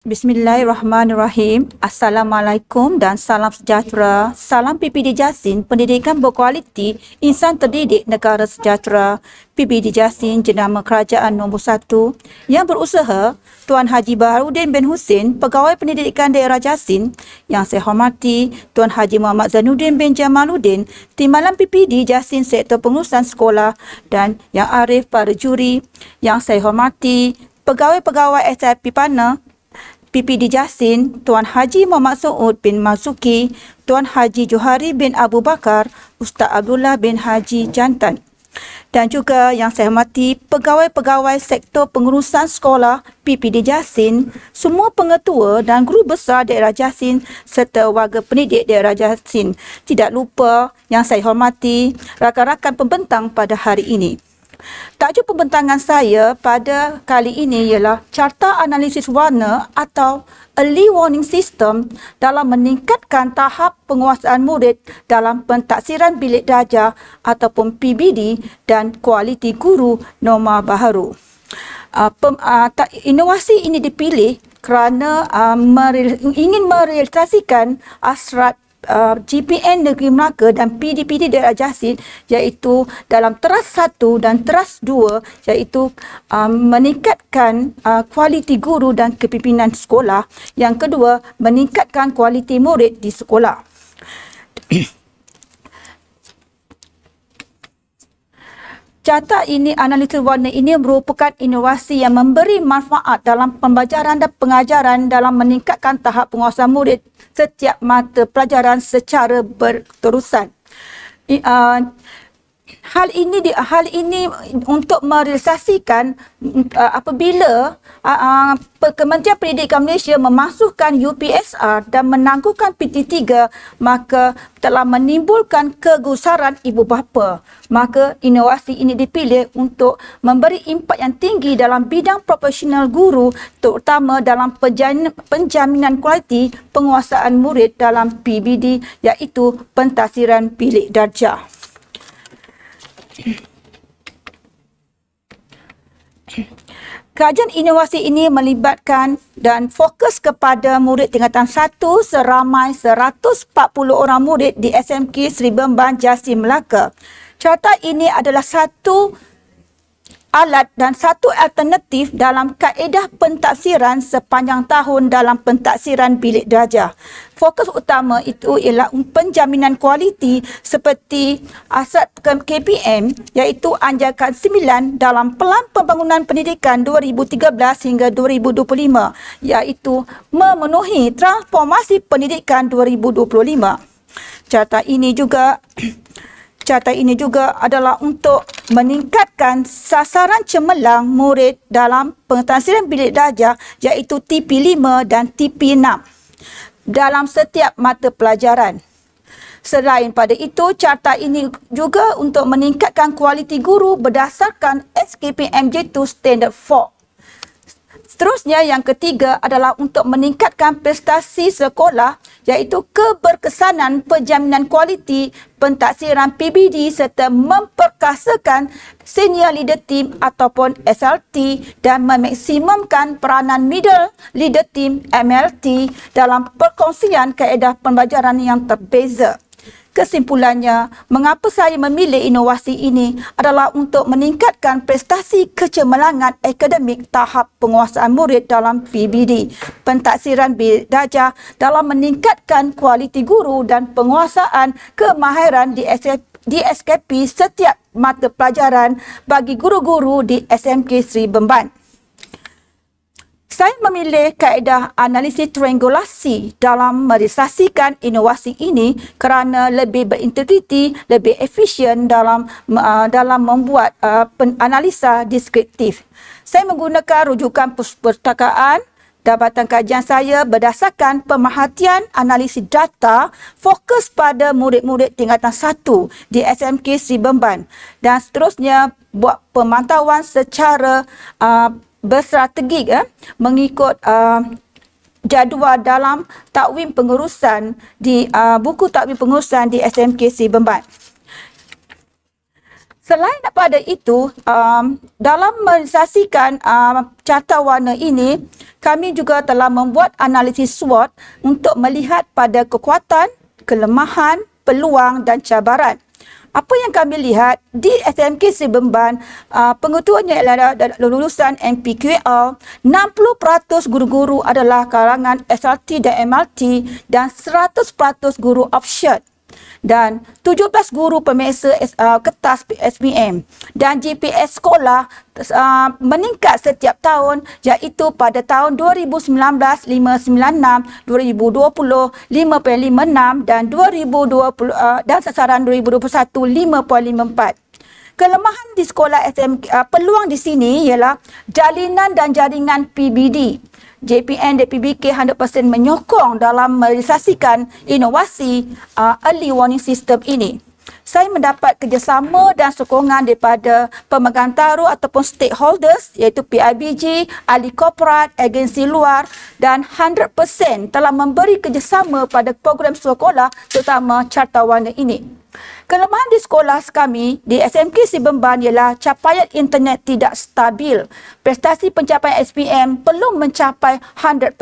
Bismillahirrahmanirrahim. Assalamualaikum dan salam sejahtera. Salam PPD Jasin, pendidikan berkualiti, insan terdidik negara sejahtera. PPD Jasin, jenama kerajaan nombor 1 yang berusaha Tuan Haji Baharudin bin Husin, Pegawai Pendidikan Daerah Jasin. Yang saya hormati Tuan Haji Muhammad Zainuddin bin Jamaluddin, Timbalan PPD Jasin Sektor Pengurusan Sekolah, dan Yang Arif para juri. Yang saya hormati Pegawai-pegawai SIP Partner PPD Jasin, Tuan Haji Muhammad Saud bin Marzuki, Tuan Haji Johari bin Abu Bakar, Ustaz Abdullah bin Haji Jantan. Dan juga yang saya hormati pegawai-pegawai sektor pengurusan sekolah PPD Jasin, semua pengetua dan guru besar daerah Jasin serta warga pendidik daerah Jasin. Tidak lupa yang saya hormati rakan-rakan pembentang pada hari ini. Tajuk pembentangan saya pada kali ini ialah Carta Analisis Warna atau Early Warning System dalam meningkatkan tahap penguasaan murid dalam pentaksiran bilik darjah ataupun PBD dan kualiti guru norma baharu. Inovasi ini dipilih kerana ingin merealisasikan hasrat GPN Negeri Melaka dan PDPD daerah Jasin, iaitu dalam teras 1 dan teras 2, iaitu meningkatkan kualiti guru dan kepimpinan sekolah. Yang kedua, meningkatkan kualiti murid di sekolah. Carta ini, analisis warna ini merupakan inovasi yang memberi manfaat dalam pembelajaran dan pengajaran dalam meningkatkan tahap penguasaan murid setiap mata pelajaran secara berterusan. Hal ini untuk merealisasikan apabila Kementerian Pendidikan Malaysia memasukkan UPSR dan menangguhkan PT3, maka telah menimbulkan kegusaran ibu bapa. Maka inovasi ini dipilih untuk memberi impak yang tinggi dalam bidang profesional guru, terutama dalam penjaminan kualiti penguasaan murid dalam PBD, iaitu pentaksiran bilik darjah. Kajian inovasi ini melibatkan dan fokus kepada murid tingkatan 1 seramai 140 orang murid di SMK Seri Bemban Jasin Melaka. Carta ini adalah satu alat dan satu alternatif dalam kaedah pentaksiran sepanjang tahun dalam pentaksiran bilik darjah. Fokus utama itu ialah penjaminan kualiti seperti asas KPM, iaitu Anjakan 9 dalam Pelan Pembangunan Pendidikan 2013 hingga 2025, iaitu memenuhi transformasi pendidikan 2025. Carta ini juga adalah untuk meningkatkan sasaran cemerlang murid dalam pentaksiran bilik darjah, iaitu TP5 dan TP6 dalam setiap mata pelajaran. Selain pada itu, carta ini juga untuk meningkatkan kualiti guru berdasarkan SKPMJ2 Standard 4. Seterusnya, yang ketiga adalah untuk meningkatkan prestasi sekolah, iaitu keberkesanan penjaminan kualiti pentaksiran PBD serta memperkasakan senior leader team ataupun SLT dan memaksimumkan peranan middle leader team MLT dalam perkongsian kaedah pembelajaran yang terbeza. Kesimpulannya, mengapa saya memilih inovasi ini adalah untuk meningkatkan prestasi kecemerlangan akademik tahap penguasaan murid dalam PBD, pentaksiran bilik darjah, dalam meningkatkan kualiti guru dan penguasaan kemahiran di SKP setiap mata pelajaran bagi guru-guru di SMK Seri Bemban. Saya memilih kaedah analisis triangulasi dalam merealisasikan inovasi ini kerana lebih berintegriti, lebih efisien dalam membuat analisa deskriptif. Saya menggunakan rujukan perpustakaan Jabatan Kajian saya berdasarkan pemerhatian analisis data fokus pada murid-murid tingkatan 1 di SMK Seri Bemban, dan seterusnya buat pemantauan secara berstrategik mengikut jadual dalam takwim pengurusan di buku takwim pengurusan di SMK Seri Bemban. Selain daripada itu, dalam merealisasikan carta warna ini, Kami juga telah membuat analisis SWOT untuk melihat pada kekuatan, kelemahan, peluang dan cabaran. Apa yang kami lihat di SMK Sri Bemban, pengetuanya adalah lulusan MPQL, 60% guru-guru adalah kalangan SLT dan MLT dan 100% guru offshore. Dan 17 guru pemeksa kertas SPM dan GPS sekolah meningkat setiap tahun, iaitu pada tahun 2019 596, 2020 5.56 dan 2020 dan sasaran 2021 5.54. Kelemahan di sekolah SMK, peluang di sini ialah jalinan dan jaringan PBD. JPN dan PBK 100% menyokong dalam merealisasikan inovasi early warning system ini. Saya mendapat kerjasama dan sokongan daripada pemegang taruh ataupun stakeholders iaitu PIBG, ahli korporat, agensi luar dan 100% telah memberi kerjasama pada program sekolah terutama Carta Warna ini. Kelemahan di sekolah kami di SMK Sri Bemban ialah capaian internet tidak stabil. Prestasi pencapaian SPM belum mencapai 100%.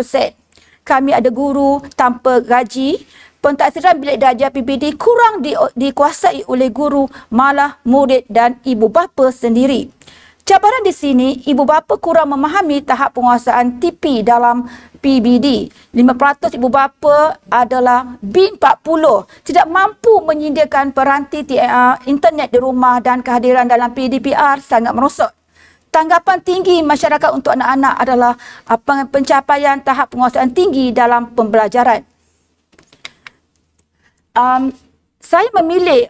Kami ada guru tanpa gaji. Pentaksiran bilik darjah PBD kurang dikuasai oleh guru, malah murid dan ibu bapa sendiri. Cabaran di sini, ibu bapa kurang memahami tahap penguasaan TP dalam PBD. 5% ibu bapa adalah B40, tidak mampu menyediakan peranti internet di rumah dan kehadiran dalam PDPR sangat merosot. Tanggapan tinggi masyarakat untuk anak-anak adalah pencapaian tahap penguasaan tinggi dalam pembelajaran. Saya memilih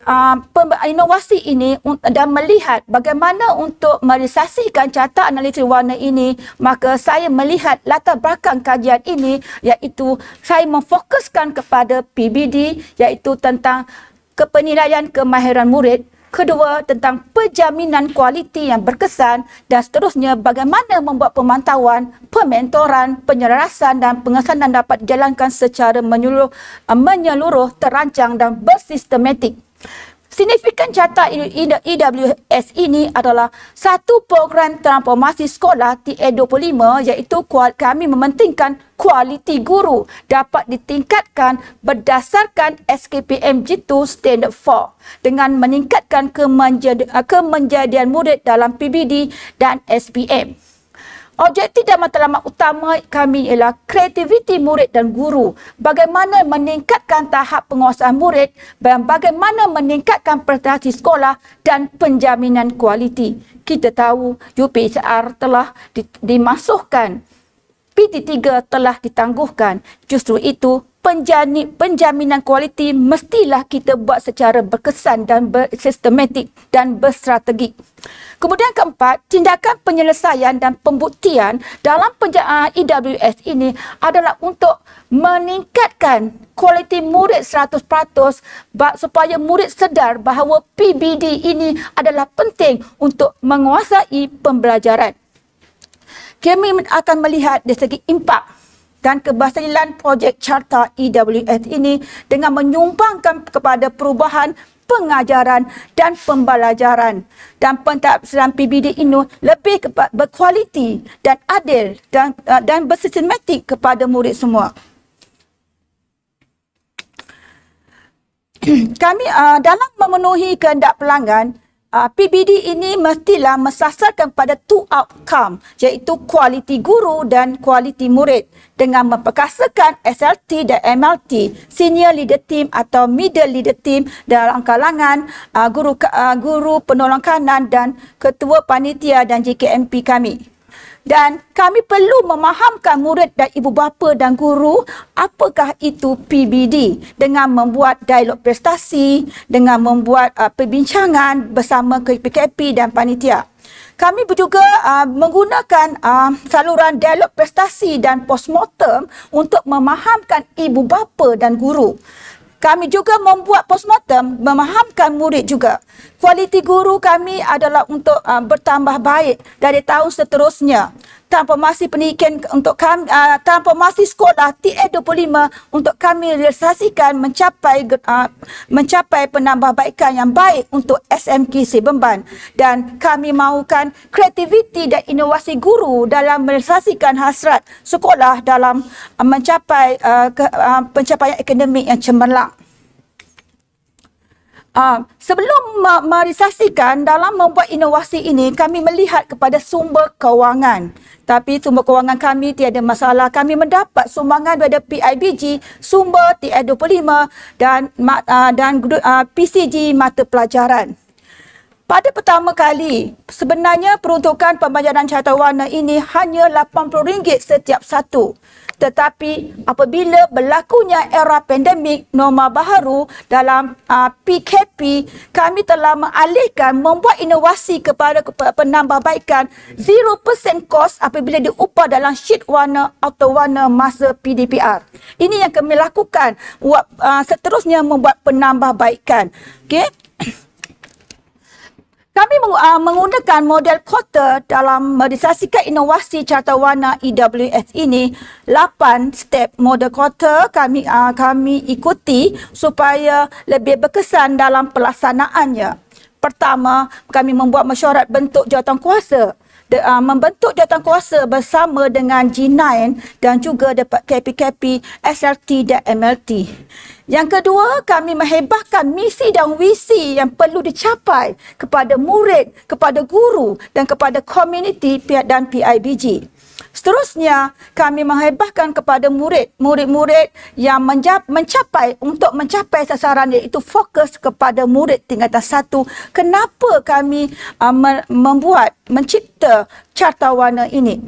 inovasi ini dan melihat bagaimana untuk merealisasikan carta analisis warna ini, maka saya melihat latar belakang kajian ini iaitu saya memfokuskan kepada PBD iaitu tentang kepenilaian kemahiran murid. Kedua, tentang penjaminan kualiti yang berkesan dan seterusnya bagaimana membuat pemantauan, pementoran, penyelarasan dan pengesanan dapat dijalankan secara menyeluruh, terancang dan bersistematik. Signifikan carta EWS ini adalah satu program transformasi sekolah TE25 iaitu kami mementingkan kualiti guru dapat ditingkatkan berdasarkan SKPM G2 Standard 4 dengan meningkatkan kemenjadian murid dalam PBD dan SPM. Objektif dan matlamat utama kami ialah kreativiti murid dan guru, bagaimana meningkatkan tahap penguasaan murid dan bagaimana meningkatkan prestasi sekolah dan penjaminan kualiti. Kita tahu UPHR telah dimasukkan, PT3 telah ditangguhkan. Justru itu penjaminan kualiti mestilah kita buat secara berkesan dan bersistematik dan berstrategik. Kemudian keempat, tindakan penyelesaian dan pembuktian dalam EWS ini adalah untuk meningkatkan kualiti murid 100% supaya murid sedar bahawa PBD ini adalah penting untuk menguasai pembelajaran. Kami akan melihat dari segi impak dan keberhasilan projek carta EWS ini dengan menyumbangkan kepada perubahan pengajaran dan pembelajaran dan pentadbiran PBD ini lebih berkualiti dan adil dan bersistematik kepada murid semua. Kami dalam memenuhi kehendak pelanggan, PBD ini mestilah mensasarkan pada two outcome iaitu kualiti guru dan kualiti murid dengan memperkasakan SLT dan MLT, senior leader team atau middle leader team dalam kalangan guru penolong kanan dan ketua panitia dan JKMP kami. Dan kami perlu memahamkan murid dan ibu bapa dan guru apakah itu PBD dengan membuat dialog prestasi, dengan membuat perbincangan bersama PKP dan panitia. Kami juga menggunakan saluran dialog prestasi dan postmortem untuk memahamkan ibu bapa dan guru. Kami juga membuat postmortem memahamkan murid juga. Kualiti guru kami adalah untuk bertambah baik dari tahun seterusnya. transformasi pendidikan untuk kami, transformasi sekolah TA25 untuk kami realisasikan mencapai penambahbaikan yang baik untuk SMK Sibemban, dan kami mahukan kreativiti dan inovasi guru dalam merealisasikan hasrat sekolah dalam mencapai pencapaian akademik yang cemerlang. Sebelum merealisasikan dalam membuat inovasi ini, kami melihat kepada sumber kewangan. Tapi sumber kewangan kami tiada masalah. Kami mendapat sumbangan daripada PIBG, sumber TA25 dan PCG mata pelajaran. Pada pertama kali, sebenarnya peruntukan pembelajaran carawana ini hanya RM80 setiap satu. Tetapi apabila berlakunya era pandemik norma baharu dalam PKP, kami telah mengalihkan membuat inovasi kepada penambahbaikan 0% kos apabila diupah dalam sheet warna atau warna masa PDPR. Ini yang kami lakukan, seterusnya membuat penambahbaikan. Okey. Kami menggunakan model kota dalam merealisasikan inovasi carta-warna EWS ini. 8 step model kota kami ikuti supaya lebih berkesan dalam pelaksanaannya. Pertama, kami membuat mesyuarat bentuk jawatankuasa. Membentuk jawatankuasa bersama dengan G9 dan juga dapat KPKP, SLT dan MLT. Yang kedua, kami menghebahkan misi dan visi yang perlu dicapai kepada murid, kepada guru dan kepada komuniti dan PIBG. Seterusnya, kami menghebahkan kepada murid-murid yang mencapai sasaran, iaitu fokus kepada murid tingkatan 1. Kenapa kami mencipta carta-warna ini?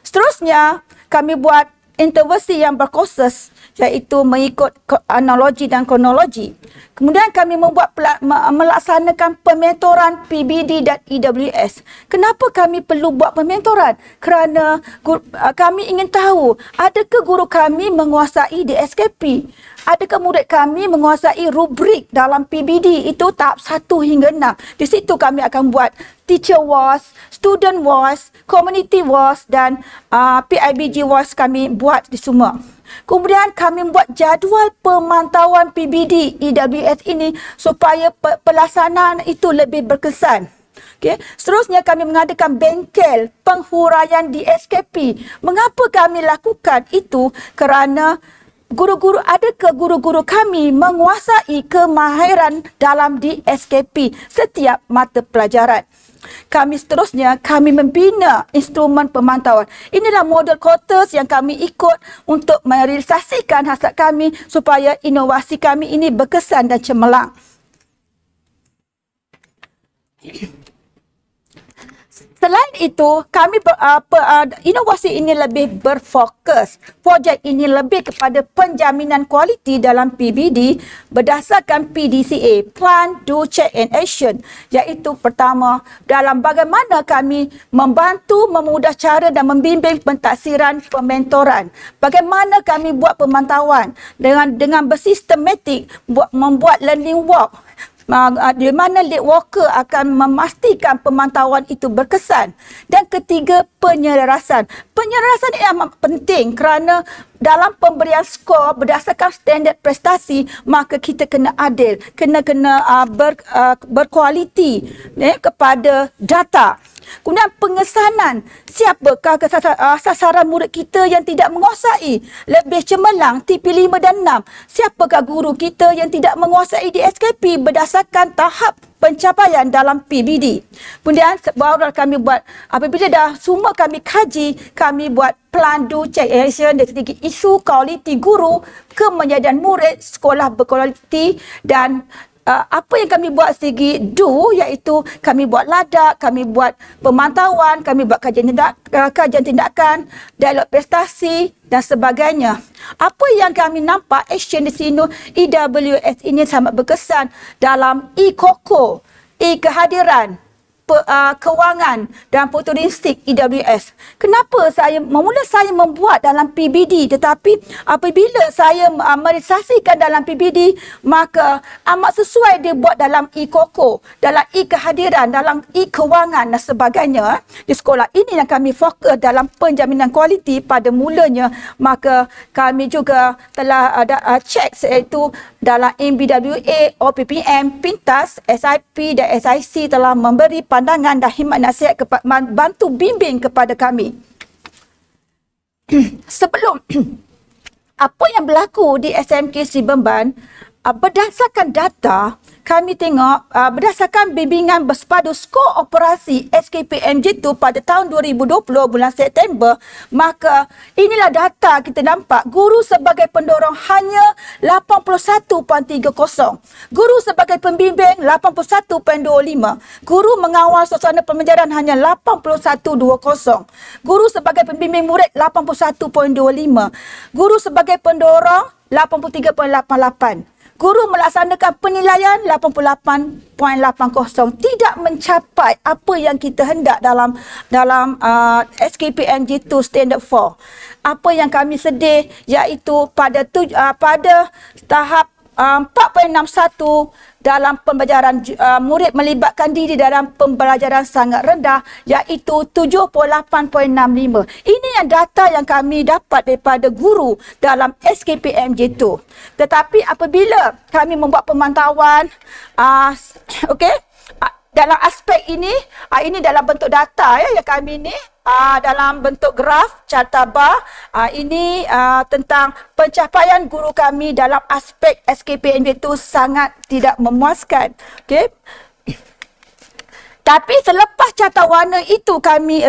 Seterusnya, kami buat intervensi yang berkhusus, iaitu mengikut analogi dan kronologi. Kemudian kami melaksanakan pementoran PBD dan EWS. Kenapa kami perlu buat pementoran? Kerana kami ingin tahu, adakah guru kami menguasai DSKP? Adakah murid kami menguasai rubrik dalam PBD itu tahap 1 hingga 6? Di situ kami akan buat teacher was, student was, community was dan PIBG was kami buat di semua. Kemudian kami buat jadual pemantauan PBD EWS ini supaya pelaksanaan itu lebih berkesan. Okay. Seterusnya kami mengadakan bengkel penghuraian DSKP. Mengapa kami lakukan itu? Kerana adakah guru-guru kami menguasai kemahiran dalam DSKP setiap mata pelajaran? Seterusnya kami membina instrumen pemantauan. Inilah model quarters yang kami ikut untuk merealisasikan hasrat kami supaya inovasi kami ini berkesan dan cemerlang. Selain itu, inovasi ini lebih berfokus. Projek ini lebih kepada penjaminan kualiti dalam PBD berdasarkan PDCA, Plan, Do, Check and Action. Iaitu pertama, dalam bagaimana kami membantu, memudah cara dan membimbing pentaksiran pementoran. Bagaimana kami buat pemantauan dengan bersistematik, membuat learning walk. Di mana lead worker akan memastikan pemantauan itu berkesan. Dan ketiga, penyelarasan. Penyelarasan ini amat penting kerana dalam pemberian skor berdasarkan standard prestasi, maka kita kena adil, kena berkualiti kepada data. Kemudian pengesanan, siapakah sasaran murid kita yang tidak menguasai lebih cemerlang TP5 dan 6? Siapakah guru kita yang tidak menguasai DSKP berdasarkan tahap pencapaian dalam PBD? Kemudian baru kami buat, apabila dah semua kami kaji, kami buat plan, do, check, action dari segi isu kualiti guru, kemenjadian murid, sekolah berkualiti dan apa yang kami buat segi do, iaitu kami buat ladak, kami buat pemantauan, kami buat kajian tindakan, dialog prestasi dan sebagainya. Apa yang kami nampak action di sini, EWS ini sangat berkesan dalam e-koko, e-kehadiran, kewangan dan fotonistik EWS. Kenapa saya membuat dalam PBD, tetapi apabila saya merealisasikan dalam PBD, maka amat sesuai dia buat dalam e-koko, dalam e-kehadiran, dalam e-kewangan dan sebagainya. Di sekolah ini yang kami fokus dalam penjaminan kualiti pada mulanya, maka kami juga telah ada cek iaitu dalam MBWA, OPPM, Pintas, SIP dan SIC telah memberi pandangan dan khidmat nasihat bantu bimbing kepada kami. Sebelum apa yang berlaku di SMK Sri Bemban, berdasarkan data, kami tengok berdasarkan bimbingan bersepadu skor operasi SKPMG itu pada tahun 2020 bulan September, maka inilah data kita nampak guru sebagai pendorong hanya 81.30, guru sebagai pembimbing 81.25, guru mengawal suasana pembelajaran hanya 81.20, guru sebagai pembimbing murid 81.25, guru sebagai pendorong 83.88. Guru melaksanakan penilaian 88.80, tidak mencapai apa yang kita hendak dalam SKPMG 2 Standard 4. Apa yang kami sedih iaitu pada tahap 4.61 dalam pembelajaran murid melibatkan diri dalam pembelajaran sangat rendah, iaitu 78.65. Ini yang data yang kami dapat daripada guru dalam SKPMG 2. Tetapi apabila kami membuat pemantauan, dalam aspek ini dalam bentuk data yang kami ini dalam bentuk graf carta bar, ini tentang pencapaian guru kami dalam aspek SKPMG itu sangat tidak memuaskan. Okey. Tapi selepas carta warna itu kami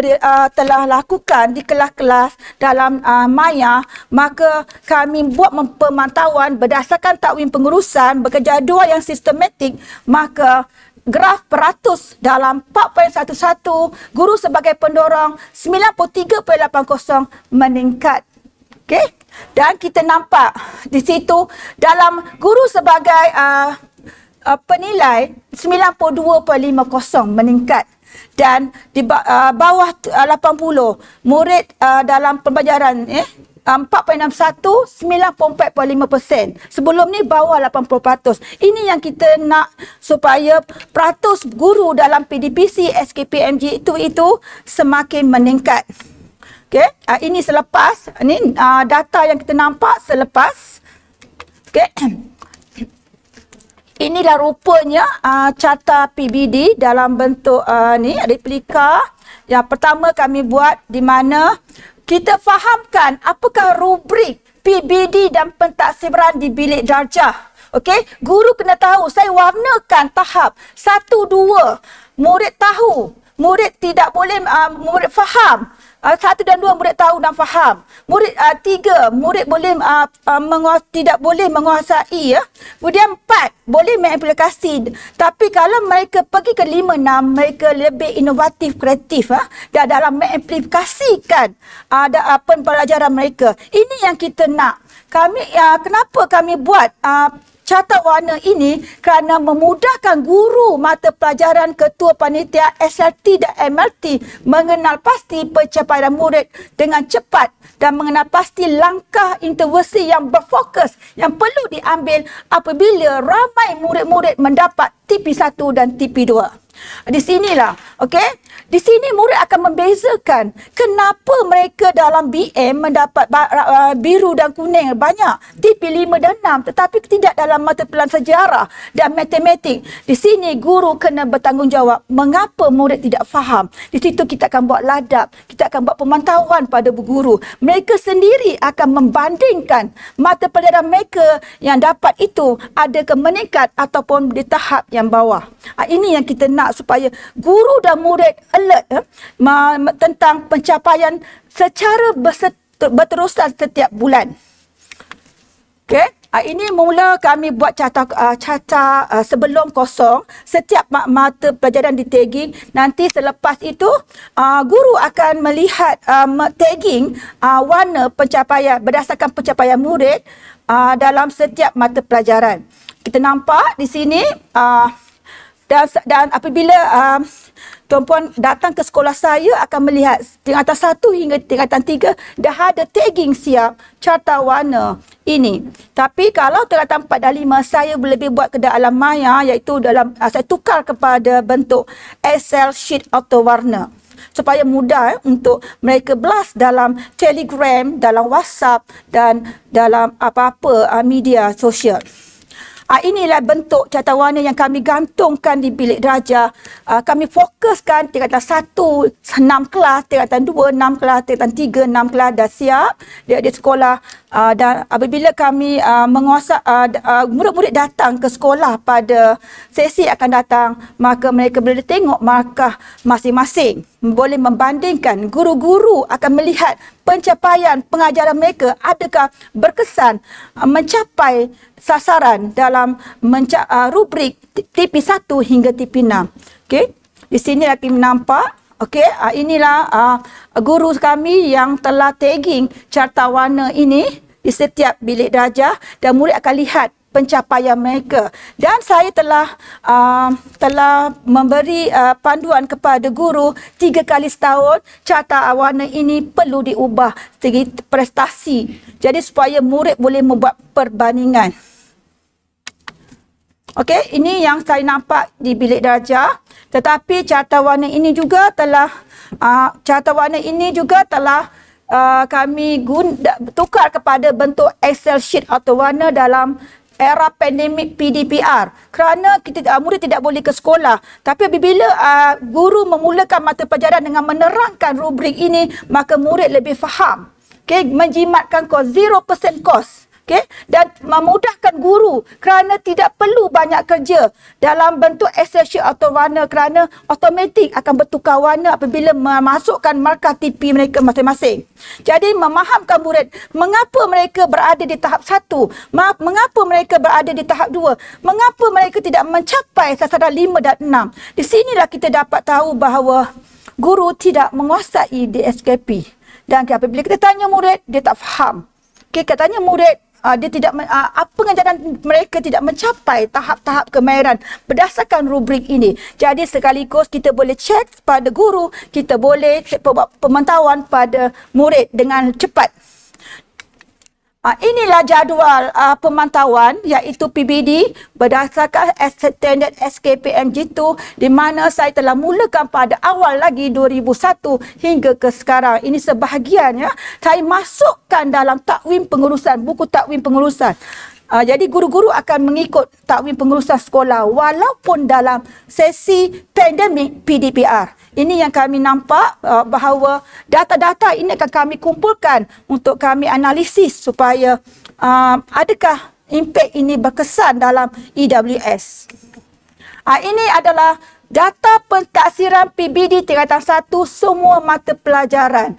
telah lakukan di kelas-kelas dalam Maya, maka kami buat pemantauan berdasarkan takwim pengurusan berkejadual yang sistematik, maka graf peratus dalam 4.11 guru sebagai pendorong 93.80 meningkat. Okey? Dan kita nampak di situ dalam guru sebagai penilai 92.50 meningkat. Dan di bawah 80 murid dalam pembelajaran 4.61, 94.5%. Sebelum ni bawah 80%. Ini yang kita nak supaya peratus guru dalam PDPC SKPMG itu semakin meningkat. Okey, ini selepas, ini data yang kita nampak selepas. Okey. Inilah rupanya carta PBD dalam bentuk ni replika. Yang pertama kami buat di mana kita fahamkan apakah rubrik PBD dan pentaksiran di bilik darjah. Okey, guru kena tahu, saya warnakan tahap 1 2, murid tahu, murid tidak boleh murid faham. 1 dan 2 murid tahu dan faham. Murid 3 murid boleh tidak boleh menguasai ya. Kemudian 4 boleh mengaplikasi. Tapi kalau mereka pergi ke 5 6 mereka lebih inovatif, kreatif dan dalam mengaplikasikan pembelajaran mereka. Ini yang kita nak. Kami kenapa kami buat carta warna ini? Kerana memudahkan guru mata pelajaran, ketua panitia SLT dan MLT mengenal pasti pencapaian murid dengan cepat dan mengenal pasti langkah intervensi yang berfokus yang perlu diambil apabila ramai murid-murid mendapat TP1 dan TP2. Di sinilah, okey? Di sini murid akan membezakan kenapa mereka dalam BM mendapat biru dan kuning banyak, TP 5 dan 6, tetapi tidak dalam mata pelajaran sejarah dan matematik. Di sini guru kena bertanggungjawab mengapa murid tidak faham. Di situ kita akan buat ladap, kita akan buat pemantauan pada guru. Mereka sendiri akan membandingkan mata pelajaran mereka yang dapat itu adakah meningkat ataupun di tahap yang bawah. Ini yang kita nak supaya guru dan murid alert tentang pencapaian secara berterusan setiap bulan. Okey, ini mula kami buat carta sebelum kosong. Setiap mata pelajaran di tagging. Nanti selepas itu guru akan melihat tagging warna pencapaian berdasarkan pencapaian murid dalam setiap mata pelajaran. Kita nampak di sini Dan apabila tuan-puan datang ke sekolah saya akan melihat tingkatan 1 hingga tingkatan 3 dah ada tagging siap carta warna ini. Tapi kalau tingkatan 4 dan 5 saya lebih buat ke dalam maya, iaitu saya tukar kepada bentuk Excel sheet auto warna supaya mudah untuk mereka blast dalam Telegram, dalam WhatsApp dan dalam apa-apa media sosial. Inilah bentuk carta warna yang kami gantungkan di bilik darjah. Kami fokuskan tingkatan 1, 6 kelas, tingkatan 2, 6 kelas, tingkatan 3, 6 kelas dah siap di sekolah. Dan apabila kami murid-murid datang ke sekolah pada sesi akan datang, maka mereka boleh tengok markah masing-masing. Boleh membandingkan, guru-guru akan melihat pencapaian pengajaran mereka adakah berkesan mencapai sasaran dalam rubrik TP1 hingga TP6. Okey, di sini lagi nampak. Okey, inilah guru kami yang telah tagging carta warna ini di setiap bilik darjah dan murid akan lihat pencapaian mereka. Dan saya telah memberi panduan kepada guru 3 kali setahun carta warna ini perlu diubah segi prestasi. Jadi supaya murid boleh membuat perbandingan. Okey, ini yang saya nampak di bilik darjah. Tetapi carta warna ini juga telah kami tukar kepada bentuk Excel sheet auto warna dalam era pandemik PDPR. Kerana murid tidak boleh ke sekolah. Tapi apabila guru memulakan mata pelajaran dengan menerangkan rubrik ini, maka murid lebih faham. Okay, menjimatkan kos, 0% kos. Okay? Dan memudahkan guru kerana tidak perlu banyak kerja dalam bentuk Excel sheet auto warna kerana automatik akan bertukar warna apabila memasukkan markah TP mereka masing-masing. Jadi memahamkan murid mengapa mereka berada di tahap 1, mengapa mereka berada di tahap 2, mengapa mereka tidak mencapai sasaran 5 dan 6. Di sinilah kita dapat tahu bahawa guru tidak menguasai DSKP. Dan apabila kita tanya murid, dia tak faham. Kita tanya murid, dia tidak pengajaran mereka tidak mencapai tahap-tahap kemahiran berdasarkan rubrik ini. Jadi sekaligus kita boleh cek pada guru, kita boleh buat pemantauan pada murid dengan cepat. Inilah jadual pemantauan iaitu PBD berdasarkan standard SKPMG2 di mana saya telah mulakan pada awal lagi 2001 hingga ke sekarang. Ini sebahagian saya masukkan dalam takwim pengurusan, buku takwim pengurusan. Jadi guru-guru akan mengikut takwim pengurusan sekolah walaupun dalam sesi pandemik PDPR. Ini yang kami nampak bahawa data-data ini akan kami kumpulkan untuk kami analisis supaya adakah impak ini berkesan dalam EWS. Ini adalah data pentaksiran PBD tingkatan 1 semua mata pelajaran.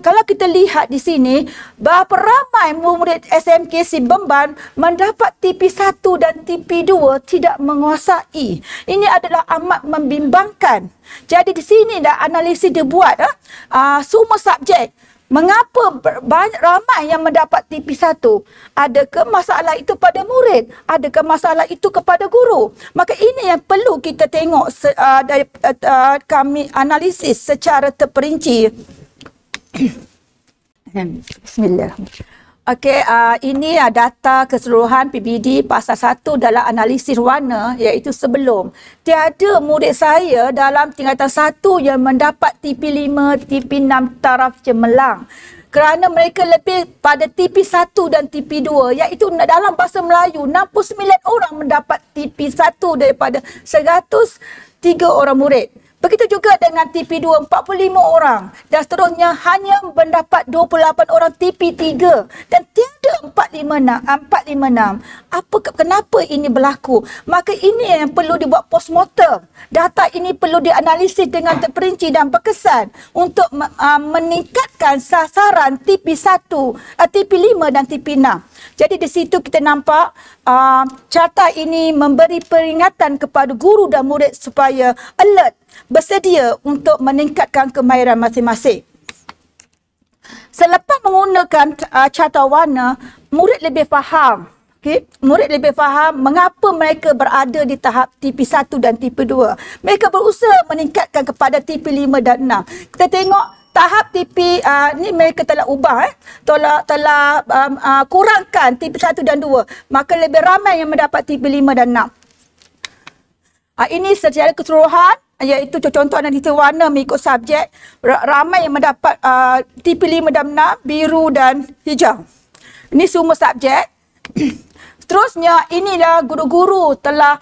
Kalau kita lihat di sini, berapa ramai murid SMKC Bemban mendapat TP1 dan TP2 tidak menguasai. Ini adalah amat membimbangkan. Jadi di sini dah analisis dibuat semua subjek. Mengapa ramai yang mendapat TP1? Adakah masalah itu pada murid? Adakah masalah itu kepada guru? Maka ini yang perlu kita tengok dari kami analisis secara terperinci. Bismillahirrahmanirrahim. Okey, ini data keseluruhan PBD pasal 1 dalam analisis warna iaitu sebelum. Tiada murid saya dalam tingkatan 1 yang mendapat TP5, TP6 taraf cemerlang. Kerana mereka lebih pada TP1 dan TP2 iaitu dalam bahasa Melayu 69 orang mendapat TP1 daripada 103 orang murid. Begitu juga dengan TP2 45 orang dan seterusnya hanya mendapat 28 orang TP3 dan tiada 456. Kenapa ini berlaku? Maka ini yang perlu dibuat postmortem. Data ini perlu dianalisis dengan terperinci dan berkesan untuk meningkatkan sasaran TP1, TP5 dan TP6. Jadi di situ kita nampak carta ini memberi peringatan kepada guru dan murid supaya alert, bersedia untuk meningkatkan kemahiran masing-masing. Selepas menggunakan carta warna, murid lebih faham murid lebih faham mengapa mereka berada di tahap TP1 dan TP2. Mereka berusaha meningkatkan kepada TP5 dan 6. Kita tengok tahap TP ni mereka telah ubah, telah kurangkan TP1 dan 2. Maka lebih ramai yang mendapat TP5 dan 6. Ini secara keseluruhan, iaitu contoh analisis warna mengikut subjek. Ramai yang mendapat TP5 dan 6, biru dan hijau. Ini semua subjek. Seterusnya, inilah guru-guru telah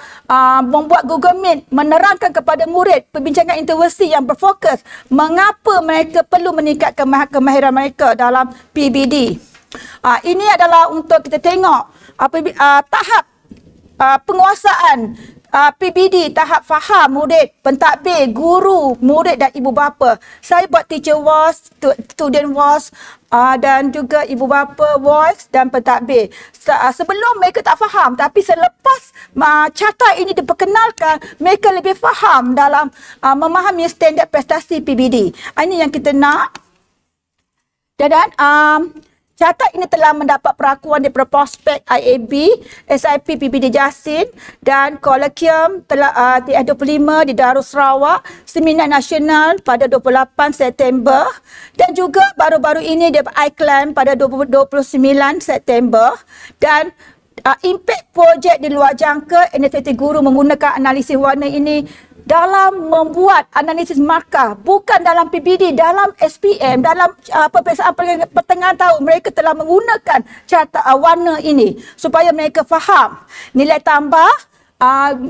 membuat Google Meet menerangkan kepada murid perbincangan interversi yang berfokus mengapa mereka perlu meningkatkan kemahiran mereka dalam PBD. Ini adalah untuk kita tengok tahap penguasaan PBD, tahap faham murid, pentadbir, guru, murid dan ibu bapa. Saya buat teacher voice, student voice dan juga ibu bapa voice dan pentadbir. Sebelum mereka tak faham, tapi selepas carta ini diperkenalkan, mereka lebih faham dalam memahami standard prestasi PBD. Ini yang kita nak. Dan carta ini telah mendapat perakuan daripada prospek IAB, SIP PBD Jasin dan Kolokium telah 25 di Darul Sarawak, Seminar Nasional pada 28 September dan juga baru-baru ini di ICLAM pada 29 September dan impact projek di luar jangka inisiatif guru menggunakan analisis warna ini dalam membuat analisis markah, bukan dalam PBD, dalam SPM, dalam peperiksaan pertengahan tahun. Mereka telah menggunakan carta warna ini supaya mereka faham. Nilai tambah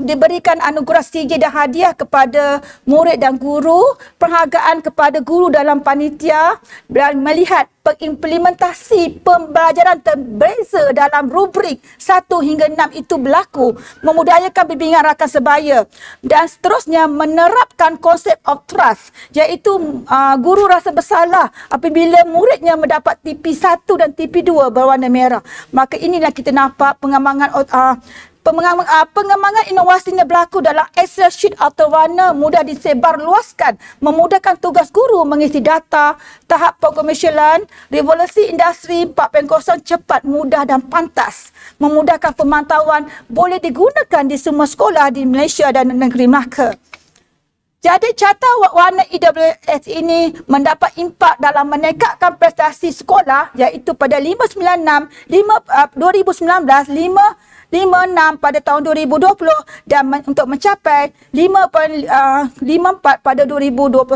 diberikan anugerah CJ dan hadiah kepada murid dan guru, penghargaan kepada guru dalam panitia dan melihat pengimplementasi pembelajaran terbeza dalam rubrik 1 hingga 6 itu berlaku, memudayakan bimbingan rakan sebaya dan seterusnya menerapkan konsep of trust, iaitu guru rasa bersalah apabila muridnya mendapat TP1 dan TP2 berwarna merah. Maka inilah kita nampak pengembangan inovasinya berlaku dalam Excel sheet atau warna mudah disebarluaskan, memudahkan tugas guru mengisi data, tahap pengomersialan, revolusi industri 4.0 cepat, mudah dan pantas, memudahkan pemantauan, boleh digunakan di semua sekolah di Malaysia dan negeri Melaka. Jadi carta warna EWS ini mendapat impak dalam meningkatkan prestasi sekolah iaitu pada 5.6 pada tahun 2020 dan untuk mencapai 5.54 pada 2021.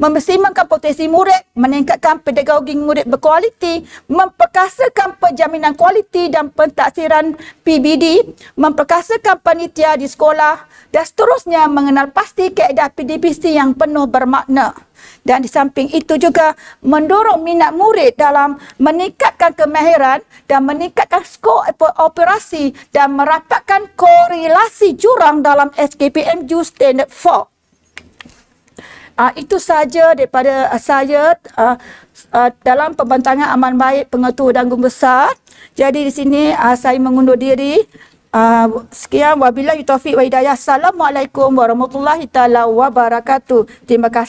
Mempersimbangkan potensi murid, meningkatkan pedagogi murid berkualiti, memperkasakan penjaminan kualiti dan pentaksiran PBD, memperkasakan panitia di sekolah dan seterusnya mengenal pasti kaedah PDPC yang penuh bermakna. Dan di samping itu juga mendorong minat murid dalam meningkatkan kemahiran dan meningkatkan skor operasi dan merapatkan korelasi jurang dalam SKPMU Standard 4. Itu sahaja daripada saya dalam pembentangan aman baik pengetua dan guru besar. Jadi di sini saya mengundur diri. Sekian, wabillahi taufiq wa hidayah. Assalamualaikum warahmatullahi taala wabarakatuh. Terima kasih.